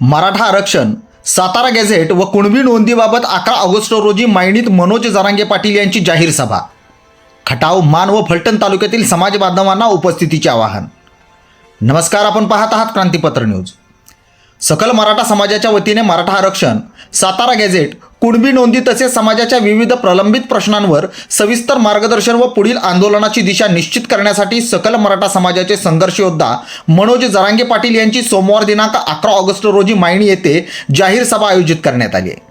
मराठा आरक्षण, सातारा गॅझेट व कुणबी नोंदीबाबत 11 ऑगस्ट रोजी मायणीत मनोज जरांगे पाटील यांची जाहीर सभा. खटाव, मान व फलटण तालुक्यातील समाज बांधवांना उपस्थितीचे आवाहन. नमस्कार, आपण पाहत आहात क्रांतीपत्र न्यूज. सकल मराठा समाजाच्या वतीने मराठा आरक्षण, सातारा गॅझेट, कुणबी नोंदी तसेच समाजाच्या विविध प्रलंबित प्रश्नांवर सविस्तर मार्गदर्शन व पुढील आंदोलनाची दिशा निश्चित करण्यासाठी सकल मराठा समाजाचे संघर्ष योद्धा मनोज जरांगे पाटील यांची सोमवार दिनांक 11 ऑगस्ट रोजी मायणी येथे जाहीर सभा आयोजित करण्यात आली आहे.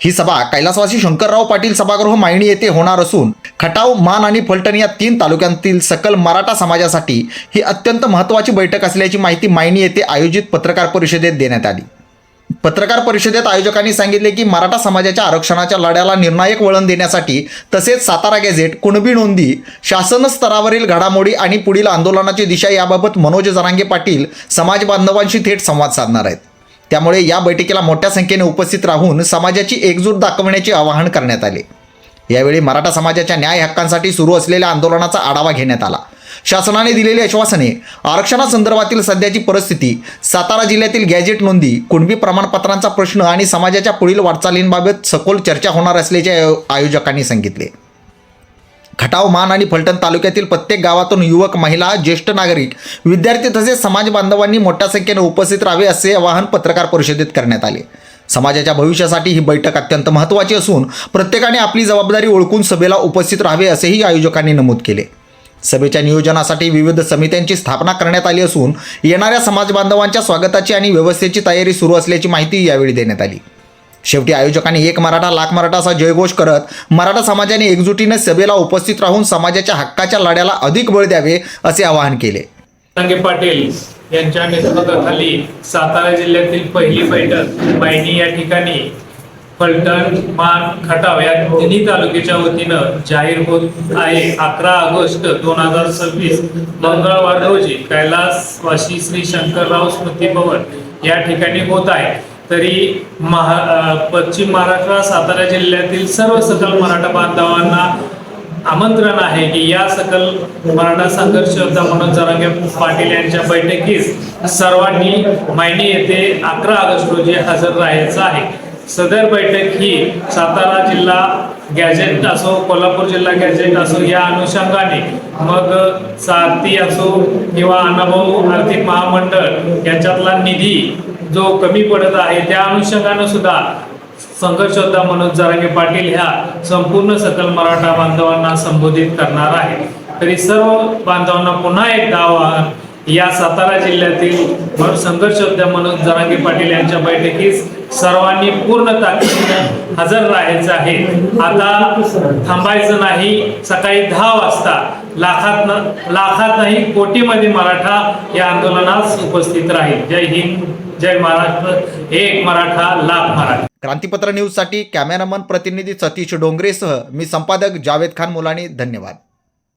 ही सभा कैलासवासी शंकरराव पाटील सभागृह मायणी येथे होणार असून खटाव, मान आणि फलटण या 3 तालुक्यांतील सकल मराठा समाजासाठी ही अत्यंत महत्त्वाची बैठक असल्याची माहिती मायणी येथे आयोजित पत्रकार परिषदेत देण्यात आली. पत्रकार परिषदेत आयोजकांनी सांगितले की मराठा समाजाच्या आरक्षणाच्या लढ्याला निर्णायक वळण देण्यासाठी तसेच सातारा गॅझेट, कुणबी नोंदी, शासन स्तरावरील घडामोडी आणि पुढील आंदोलनाची दिशा याबाबत मनोज जरांगे पाटील समाज बांधवांशी थेट संवाद साधणार आहेत. त्यामुळे या बैठकीला मोठ्या संख्येने उपस्थित राहून समाजाची एकजूट दाखवण्याचे आवाहन करण्यात आले. यावेळी मराठा समाजाच्या न्याय हक्कांसाठी सुरू असलेल्या आंदोलनाचा आढावा घेण्यात आला. शासनाने दिलेली आश्वासने, आरक्षणासंदर्भातील सध्याची परिस्थिती, सातारा जिल्ह्यातील गॅझेट नोंदी, कुणबी प्रमाणपत्रांचा प्रश्न आणि समाजाच्या पुढील वाटचालींबाबत सखोल चर्चा होणार असल्याचे आयोजकांनी सांगितले. खटाव, मान आणि फलटण तालुक्यातील प्रत्येक गावातून युवक, महिला, ज्येष्ठ नागरिक, विद्यार्थी तसेच समाज बांधवांनी मोठ्या संख्येने उपस्थित राहावे असे आवाहन पत्रकार परिषदेत करण्यात आले. समाजाच्या भविष्यासाठी ही बैठक अत्यंत महत्त्वाची असून प्रत्येकाने आपली जबाबदारी ओळखून सभेला उपस्थित राहावे असेही आयोजकांनी नमूद केले. सभेच्या नियोजनासाठी विविध समित्यांची स्थापना करण्यात आली असून येणाऱ्या समाज बांधवांच्या स्वागताची आणि व्यवस्थेची तयारी सुरू असल्याची माहिती यावेळी देण्यात आली. शेवटी आयोजकांनी एक मराठा लाख मराठा असा जयघोष करत मराठा समाजाने एकजुटीने सभेला उपस्थित राहून समाजाच्या हक्काच्या लढ्याला अधिक बळ द्यावे असे आवाहन केले. जरांगे पाटील यांच्या नेतृत्वाखाली सातारा जिल्ह्यातील पहिली बैठक मायणी या ठिकाणी फलटण, मान, खटाव या तिन्ही तालुक्याच्या वतीनं जाहीर होत आहे. 11 ऑगस्ट 2026 मंगळवार रोजी कैलासवासी श्री शंकरराव स्मृती भवन या ठिकाणी होत आहे. तरी पश्चिम महाराष्ट्र, सातारा जिल्ह्यातील सर्व सकल मराठा बांधवांना आमंत्रण आहे की या सकल मराठा संघर्ष योद्धा मनोज जरांगे पाटील यांच्या बैठकीस सर्वांनी मायणी येथे 11 ऑगस्ट रोजी हजर राहायचं आहे. सदर बैठक ही सातारा जिल्हा गॅझेट असो, कोल्हापूर जिल्हा गॅझेट असो या अनुषंगाने, मग सारथी असो किंवा अनुभव आर्थिक महामंडळ यांच्यातला निधी जो कमी पडत आहे त्या अनुषंगाने सुद्धा संघर्ष योद्धा मनोज जरांगे पाटील ह्या संपूर्ण सकल मराठा बांधवांना संबोधित करणार आहे. तरी सर्व बांधवांना पुन्हा एकदा आवाहन, या सातारा जिल्ह्यातील संघर्ष योद्धा मनोज जरांगे पाटील यांच्या बैठकीस सर्वांनी पूर्ण ताकदीने हजर राहायचं आहे. आता थांबायचं नाही. सकाळी 10 वाजता लाखात नाही कोटीमध्ये मराठा या आंदोलनास उपस्थित राहील. जय हिंद, जय महाराष्ट्र, एक मराठा लाख मराठा. क्रांतीपत्र न्यूजसाठी कॅमेरामन प्रतिनिधी सतीश डोंगरेसह मी संपादक जावेद खान मुलानी. धन्यवाद.